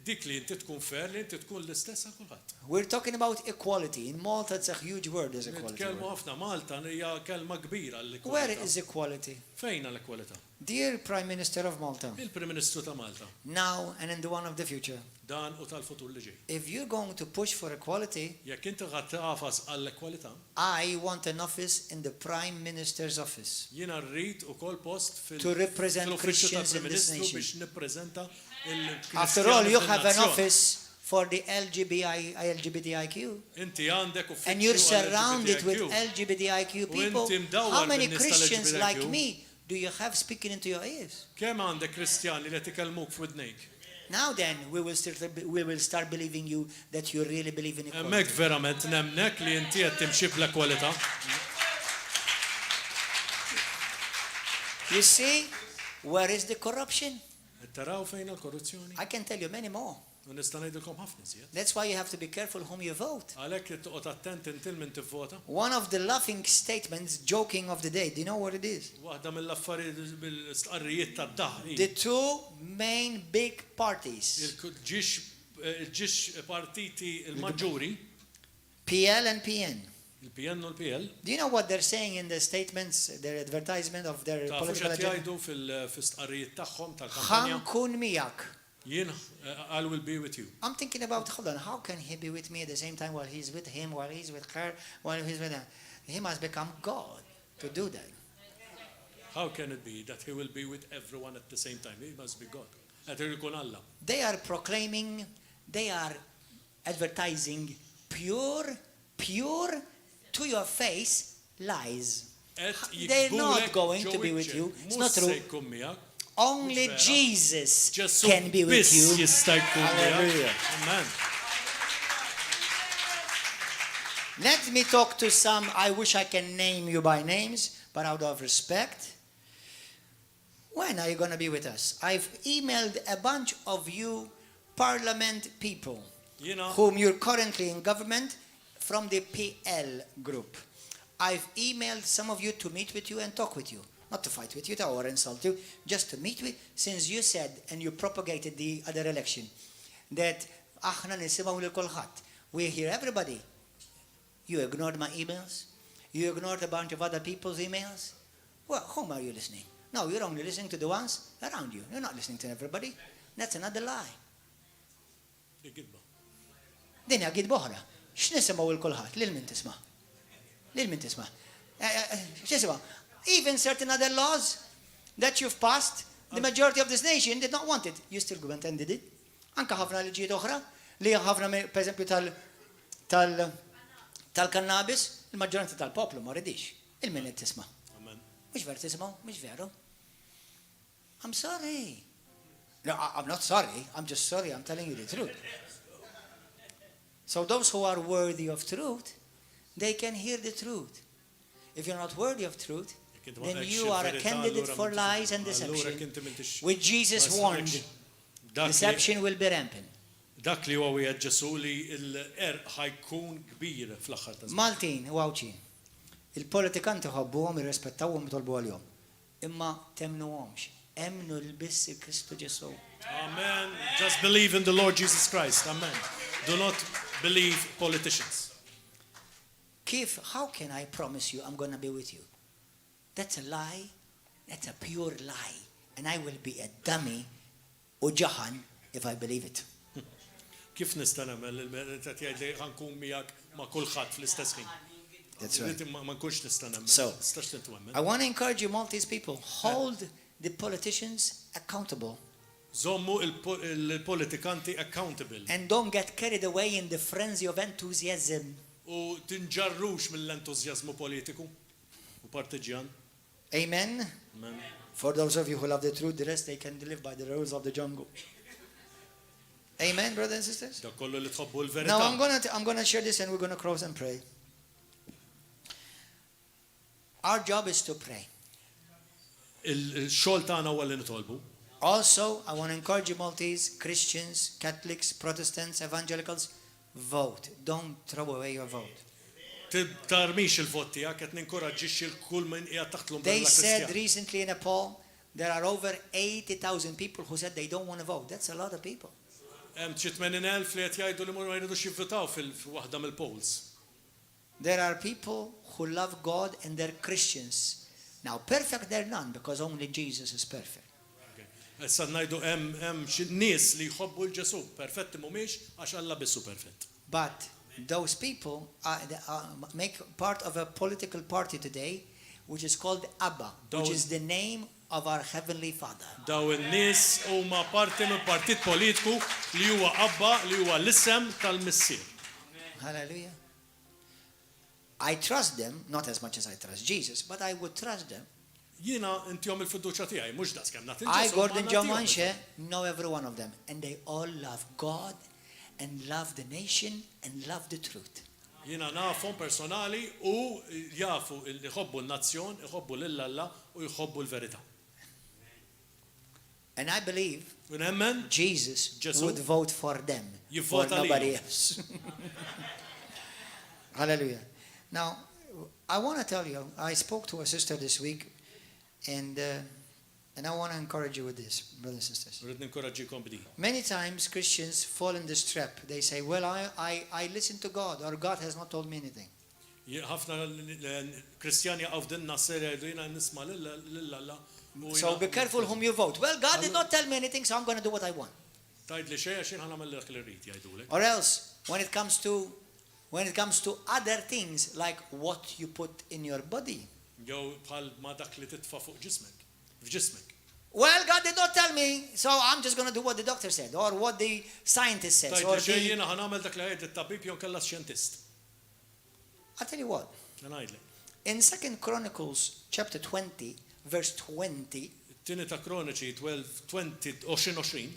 Dik li inti tkun fair li inti tkun l-istess għal kulħadd. We're talking about equality. In Malta, it's a huge word, is equality. Nitkellmu word. ħafna Malta hija kelma kbira Where l-ekwalità. is equality? Fejn l-ekwalità? Dear Prime Minister of Malta, Il-Prim Ministru ta' Malta, now and in the one of the future, dan u tal-futur li ġej. if you're going to push for equality, Jekk inti ħadd taqafas għall-ekwalità, I want an office in the Prime Minister's office jiena rrid ukoll post to represent fil-uffiċċju Christians in tal-Prim this Ministru nation. biex nippreżenta After all, you have an il-Kristjani office for the LGBTIQ, Inti għandek uffiċċju and you're għall-LGBTIQ. surrounded with LGBTIQ people. inti mdawwar How many bin-nies Christians tal-LGBTIQ? like me do you have speaking into your ears? Kemm għandek Kristjani li tikellmuk f'widnejk? Now then, we will start believing you that you really believe in Hemmhekk equality. verament nemnek li inti qed timxi bl-ekwalità. You see, where is the corruption? Qed taraw fejn il-korruzzjoni? I can tell you many more. U nista' ngħidilkom ħafna iżjed. That's why you have to be careful whom you vote. Għalhekk toqgħod attent inti min tivvota. One of the laughing statements, joking of the day, do you know what it is? Waħda mill-affarijiet bil-stqarrijiet tad-daħ. The two main big parties, Il-ġiex partiti il-maġġuri, PL and PN. il-PN u l-PL, Do you know what they're saying in the statements, their advertisement of their ta' political fuxet agenda? jgħidu fil-stqarrijiet tagħhom tal-kampanja. Ħankun miegħek. Jien, I will be with you. I'm thinking about, hold on, how can he be with me at the same time while he's with him, while he's with her, while he's with her? He must become God to do that. How can it be that he will be with everyone at the same time? He must be God. Qed ikun Alla. They are proclaiming, they are advertising pure to your face lies. They're not going to be with you. It's not true. Only Jesus can be with you. Hallelujah. Amen. Let me talk to some, I wish I can name you by names, but out of respect. When are you going to be with us? I've emailed a bunch of you parliament people whom you're currently in government from the PL group. I've emailed some of you to meet with you and talk with you. not to fight with you or insult you, just to meet with, since you said and you propagated the other election that aħna nisimgħu lil kulħadd. We hear everybody. You ignored my emails. You ignored a bunch of other people's emails. Well, whom are you listening? No, you're only listening to the ones around you. You're not listening to everybody. That's another lie. Din hija gidba oħra. X'nisimgħu lil kulħadd? Lil min tisma'? Lil min tisma'? X'nisimgħu? Even certain other laws that you've passed, the majority of this nation did not want it. You still went and did it. Anka ħafna liġijiet oħra li ħafna pereżempju tal-kannabis, il-maġġoranza tal-poplu ma rridix. Il-min qed tisma'. Mhux veru tisimgħu, mhux veru. I'm sorry. No, I'm not sorry. I'm just sorry. I'm telling you the truth. So those who are worthy of truth, they can hear the truth. If you're not worthy of truth, then you are a candidate for lies and deception, which Jesus warned. Deception will be rampant. Dak li huwa wieħed Ġesu li l-Erbgħa ħajkun kbir fl-aħħar ta' żmien. Maltin, wawċi. Il-politikanti ħobbuhom irrispettawhom tolbu għalihom. Imma temnuhomx. Emnu l-biss il-Kristu Ġesu. Amen. Just believe in the Lord Jesus Christ. Amen. Do not believe politicians. How can I promise you I'm going to be with you? That's a lie. That's a pure lie. And I will be a dummy u ġaħan if I believe it. Kif nista' nagħmel tgħid li ħankun miegħek ma' kulħadd fl-istess ħin. That's right. Ma nkunx nista' nagħmel. So, I want to encourage you Maltese people, hold the politicians accountable. Żommu il-politikanti accountable. And don't get carried away in the frenzy of enthusiasm. U tinġarrux mill-entużjażmu politiku u partiġjan. Amen. Amen. For those of you who love the truth, the rest they can live by the rules of the jungle. Amen, brothers and sisters. Da kollu li tħobbu l-verità. Now I'm going to share this and we're going to close and pray. Our job is to pray. Il-xogħol tagħna huwa li nitolbu. Also, I want to encourage you Maltese, Christians, Catholics, Protestants, Evangelicals, vote. Don't throw away your vote. Tarmix il-vot tiegħek qed ninkoraġġixxi l-kull min qiegħed taħt l-umbrella They said Kristjana. recently in a poll there are over 80,000 people who said they don't want to vote. That's a lot of people. Hemm xi 80,000 li qed jgħidu li ma jridux jivvutaw fil-waħda mill-polls. There are people who love God and they're Christians. Now, perfect they're none because only Jesus is perfect. Issa ngħidu hemm xi nies li jħobbu l-Ġesu perfetti mhumiex għax Alla bissu perfett. But those people make part of a political party today which is called Abba, which is the name of our Heavenly Father. Daw in-nies huma parti minn partit politiku li huwa Abba li huwa l-isem tal-Missier. Hallelujah. I trust them, not as much as I trust Jesus, but I would trust them. Jiena intihom il-fiduċja tiegħi mhux daqskemm nagħti I, Gordon John Manchè, know every one of them, and they all love God and love the nation and love the truth. Jiena nafhom personali u jafu li jħobbu n-nazzjon, jħobbu lill-Alla u jħobbu l-verità. And I believe Nemmen Jesus Ġesu would vote for them, for jivvota nobody lilhom. else. Hallelujah. Now, I want to tell you, I spoke to a sister this week, and I want to encourage you with this, brothers and sisters. Rrid ninkoraġġikom b'di. Many times Christians fall in this trap. They say, well, I listen to God, or God has not told me anything. Ħafna Kristjani jaqgħu f'dinna serja jgħidu jiena nisma' lill-Alla. So be careful whom you vote. Well, God did not tell me anything, so I'm going to do what I want. Tgħid li xejn għax ħanagħmel dak li rrid jgħidulek. Or else, when it comes to other things like what you put in your body. Jew bħal ma dak li titfa' fuq f'ġismek. Well, God did not tell me, so I'm just going to do what the doctor said or what the scientist says. Tgħid li xejn jiena ħanagħmel dak li jgħid it-tabib jew kellha xjentist. I'll tell you what. Ngħidlek. In 2 Chronicles chapter 20, verse 20, Tieni ta' Kroniċi 20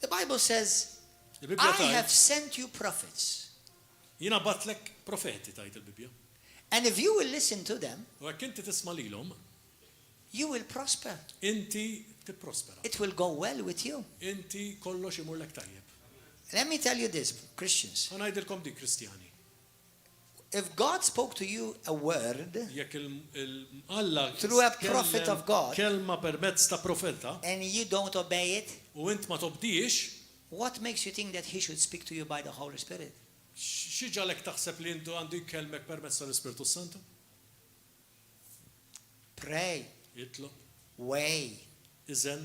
the Bible says, il-Bibja I tgħid have sent you prophets. jiena batlek profeti tgħid il-Bibja. And if you will listen to them, U hekk inti tisma' lilhom, you will prosper. inti tipprospera. It will go well with you. Inti kollox imurlek tajjeb. Let me tell you this, Christians. Ngħidilkom dik Kristjani. if God spoke to you a word Jekk Alla through a prophet of God kelma permezz ta' profeta and you don't obey it, u int ma tobdix, what makes you think that he should speak to you by the Holy Spirit? xi ġalek taħseb li intu għandu jkellmek permezz tal-Ispirtu Santu? Pray, Jitlob, weigh. iżen,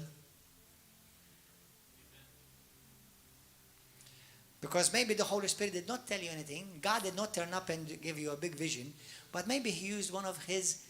Because maybe the Holy Spirit did not tell you anything. God did not turn up and give you a big vision. But maybe he used one of his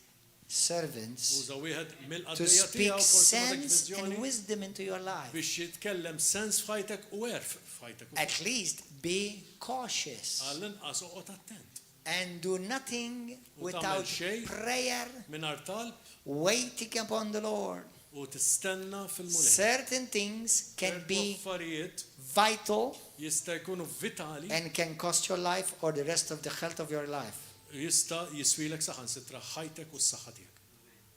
servants uża wieħed to mill-qadrija speak tiegħu forsi ma sense and viżjoni wisdom into your life. biex jitkellem sens f'ħajtek u erf f'ħajtek. At least be cautious Għall-inqas oqgħod attent. and do nothing U without tagħmel xejn prayer, mingħajr talb waiting upon the Lord. u tistenna fil-mulej. Certain things can be affarijiet vital jista' jkunu vitali, and can cost your life or the rest of the health of your life. jista' jiswilek saħansitra ħajtek u s-saħħa tiegħek.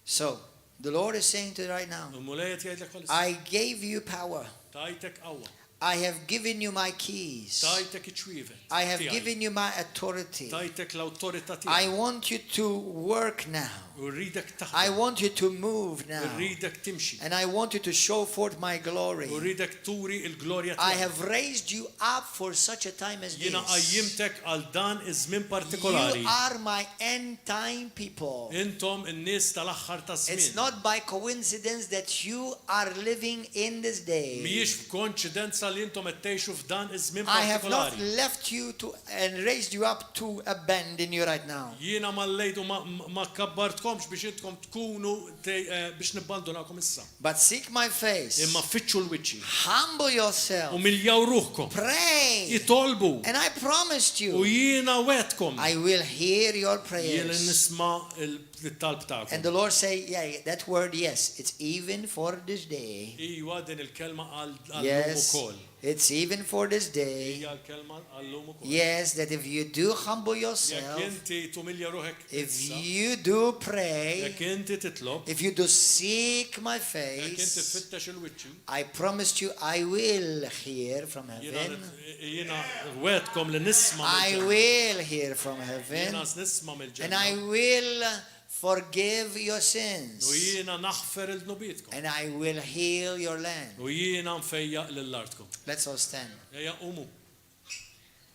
So, the Lord is saying to you right now, Il-mulej qed jgħidlek bħalissa. I gave you power. Tajtek qawwa, I have given you my keys. tajtek iċwivet. I have tiegħi. given you my authority. Tajtek l-awtorità I tiegħek. want you to work now. U rridek I taħdem. want you to move U now. rridek timxi. And I want you to show forth my glory. U rridek turi il-glorja I tiegħek. have raised you up for such a time as Jiena this. qajjimtek għal dan iż-żmien You partikolari. are my end time people. Intom in-nies tal-aħħar ta' It's żmien. not by coincidence that you are living in this day. Mhijiex b'konċidenza li intom qed tgħixu f'dan iż-żmien I have not partikolari. left you to and raised you up to abandon you right now. Jiena ma llejtu ma kabbartkomx biex intkom tkunu biex nibbandunawkom issa. But seek my face. Imma fitxu l-wiċċi. Humble yourself. U miljaw ruħkom. Pray. Jitolbu. And I promised U you, jiena wetkom. I will hear your Jiena prayers. nisma' il-talb tagħkom. And the Lord say, yeah, that word, yes, it's even for this day. Iwa din il-kelma għal-lum Yes, ukoll. it's even for this day. Hija l-kelma għal-lum ukoll. Yes, that if you do humble Jekk yourself, inti tumilja ruħek if issa, you do pray, jekk inti titlob, if you do seek my jekk inti face, fittex il-wiċċi, I promised you I will hear from heaven. jiena wetkom li nisma' I mill-ġenna. will hear from Jiena heaven. nisma' And mill-ġenna. I will forgive your U sins. jiena naħfer il-nubietkom. And I will heal your land. U jiena nfejjaq lill-artkom. Let's all stand. Ejja qumu.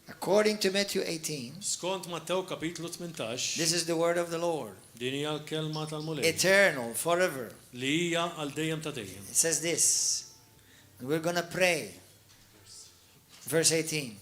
According to Matthew 18, Skont Mattew kapitlu 18, this is the word of the Lord. din hija l-kelma tal-mulej Eternal, forever. li hija għal dejjem ta' dejjem. It says this. And we're going to pray. Verse 18.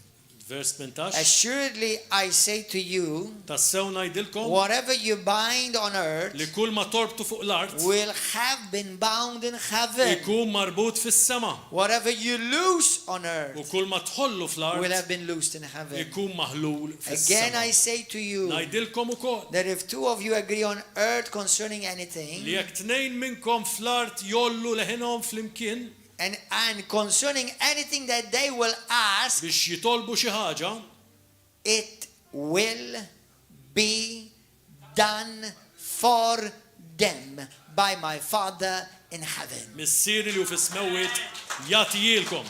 Vers 18, Assuredly I say to you, tassew ngħidilkom whatever you bind on earth li kull ma torbtu fuq l-art will have been bound in heaven. ikun marbut fis-sema Whatever you loose on u earth kull ma tħollu will fl-art have been loosed in heaven. ikun maħlul Again I fis-sema. say to you Ngħidilkom ukoll that if two of you agree on earth concerning li anything, jekk tnejn minnkom fl-art jollu leħinhom flimkien and concerning anything that they will ask, biex jitolbu xi ħaġa, it will be done for them by my Father in heaven. missieri li hu fis-smewwiet jagħtijilkom.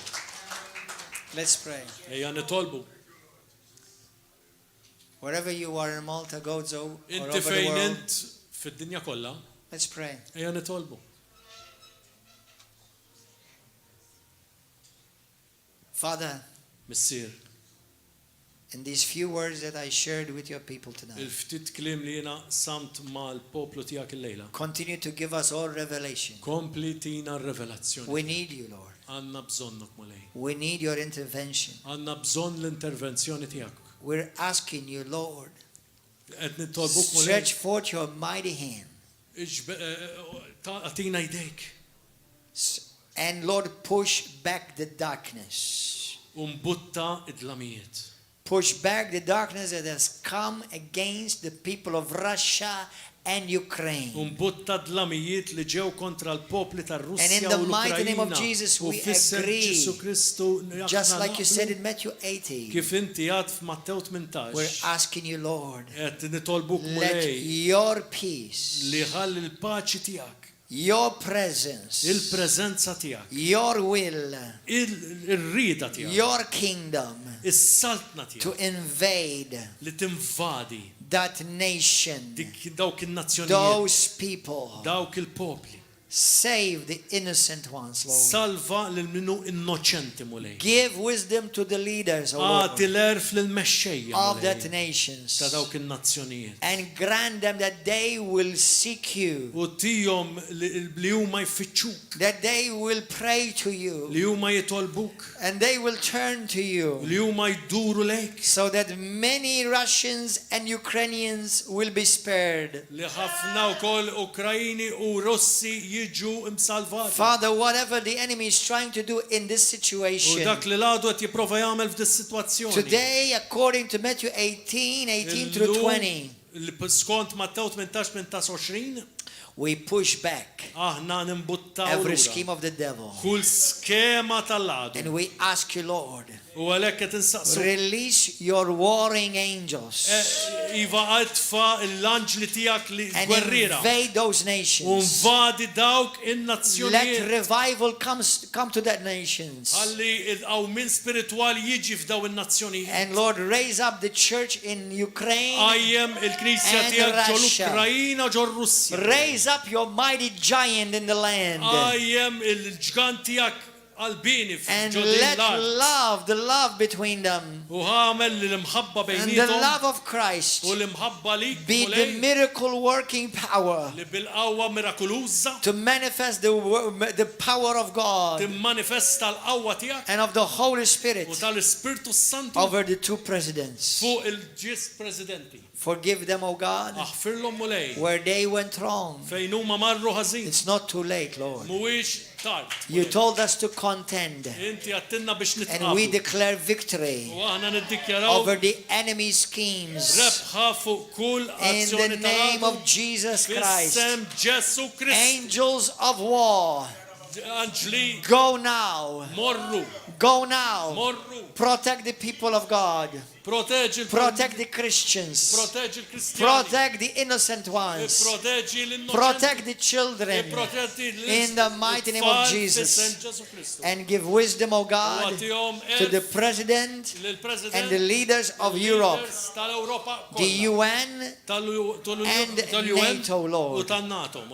Let's pray. Ejja nitolbu. Wherever you are in Malta, Gozo, or Inti over the fejn world, int fid-dinja kollha, let's pray. ejja nitolbu. Father, Missier, in these few words that I shared with your people tonight, il-ftit kliem li jiena samt mal-poplu tiegħek illejla. continue to give us all revelation. Kompli tina r-revelazzjoni. We need you, Lord. Għandna bżonnok mulej. We need your intervention. Għandna bżonn l-intervenzjoni tiegħek. We're asking you, Lord, Qed nittolbuk mulej. stretch forth your mighty hand. Għatina jdejk. And Lord, push back the darkness. Umbutta id-lamijiet. Push back the darkness that has come against the people of Russia and Ukraine. Umbutta d-lamijiet li ġew kontra l-popli And tar-Russja in u the mighty name of l-Ukrajina. Jesus, U we fisser agree, Ġesu Kristu just aħna like you said naqblu. in Matthew 18. Kif inti għad f'Mattew We're 18 asking you, Lord, qed nitolbuk let mulej your peace, li ħalli l-paċi tiegħek, your presence, il-preżenza tiegħek, your will, ir-rieda tiegħek, your kingdom is-saltna to tiegħek invade li tinvadi that nation, dawk in-nazzjonijiet, those people. dawk il-popli. Save the innocent ones, Lord. Salva lil minu innoċenti mulej. Give wisdom to the leaders, O Lord, Għati l-erf lil-mexxejja of that mulej nations, ta' dawk in-nazzjonijiet. and grant them that they will seek you, U tihom li huma jfittxuk, that they will pray to you, li huma jitolbuk, and they will turn to you, li huma jduru lejk, so that many Russians and Ukrainians will be spared. li ħafna wkoll Ukrajini u Russi jiġu imsalvati. Father, whatever the enemy is trying to do in this U situation, dak li l-għadu qed jipprova jagħmel f'dis sitwazzjoni. today, according to Matthew 18 through 20, Skont Mattaw 18-20, we push back aħna nimbuttaw every lura scheme of the devil. kull skema tal-għadu. And we ask you, Lord, U għalhekk qed insaqsu release your warring angels iva għatfa l-anġli tiegħek li and gwerriera. invade those U nations. nvadi dawk Let in-nazzjonijiet. revival come to that nations. Ħalli il-qawmin spiritwali jiġi f'daw in-nazzjonijiet. And Lord, raise up the church in Ukraine. Għajjem il-Knisja and tiegħek ġol Russia. Ukrajina ġol Russja. Raise up your mighty giant in the land. Għajjem il-ġgant tiegħek qalbini And f'ġodin let l-art. the love between them, U ħamel li l-imħabba and the bejnietom love of Christ u l-imħabba lik be the mulej miracle working power li bil-qawwa mirakuluża to manifest the power of God timmanifesta l-qawwa tiegħek and of the Holy u Spirit tal-Ispirtu Santu over the two presidents. fuq il-ġis presidenti. Forgive them, O God, Aħfirlhom mulej where they went wrong. fejn huma marru ħażin. It's not too late, Lord. Mhuwiex tard. You told us to contend, Inti għattinna biex and we nitqablu. declare victory U aħna niddikjaraw over the enemy's schemes. rebħa fuq kull In the azzjoni name of tal-għadu. Jesus Christ, Fis-sem Ġesu Kristi. angels of war, Anġli go now, morru, go now, morru. protect the people of God, Proteġi protect the Christians, proteġi l-Kristjani. protect the innocent ones, Proteġi l-innoċenti. protect the children, Proteġi in the mighty name of Jesus. and give wisdom, O God, to the President and the leaders of Europe, the UN, and NATO, Lord,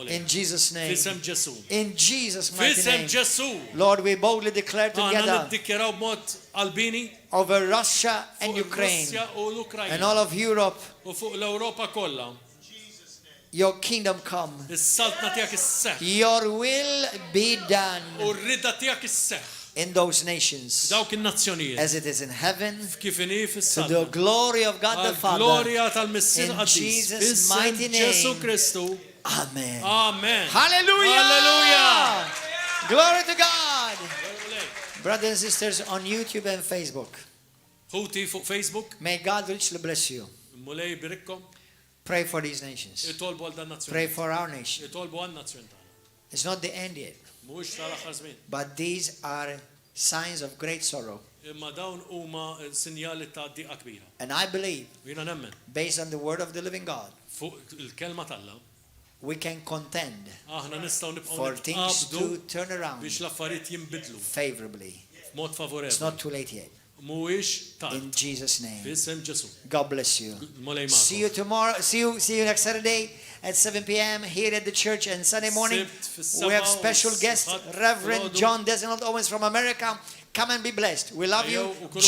in Jesus' name. Fisem Ġesu. In Jesus' mighty Fisem name. Ġesu. Lord, we boldly declare Aħna together niddikjaraw b'mod qalbini over Russia and fuq Ukraine il-Russja u and l-Ukrajna all of Europe, u fuq l-Ewropa kollha. your kingdom come. Is-saltna tiegħek isseħħ Your will be u done r-rida tiegħek isseħħ in those nations dawk in-nazzjonijiet. as it is in heaven, Kif inhi to the fis-saltna. glory of God the Father. Glorja tal-Missir In Qaddis. Jesus' Fis-sem mighty name. Ġesu Kristu. Amen. Amen. Hallelujah! Hallelujah! Glory to God! Brothers and sisters on YouTube and Facebook, Ħuti fuq Facebook, may God richly bless you. mulej birikkom, Pray for these nations. itolbu għal dan nazzjon. Pray for our nation. Itolbu għal nazzjon tagħna. It's not the end yet, Mhux tal-aħħar żmien. but these are signs of great sorrow. Imma dawn huma sinjali ta' diqa kbira. And I believe, Jiena nemmen based on the word of the living God, fuq il-kelma talla, we can contend aħna nistgħu nibqgħu for things nitqabdu to turn around biex l-affarijiet jinbidlu favorably. b'mod It's favorevoli. not too late yet. Mhuwiex tard. In Jesus' name. Fis-sem Ġesu. God bless you. Mulej See you magħkom. tomorrow. See you next Saturday at 7 p.m. here at the church. And Sunday morning, Sibt we have fis-seba' special u guest, s-sibat Reverend filgħodu. John Desmond Owens from America. Come and be blessed. We love you. Ejjew, u kunu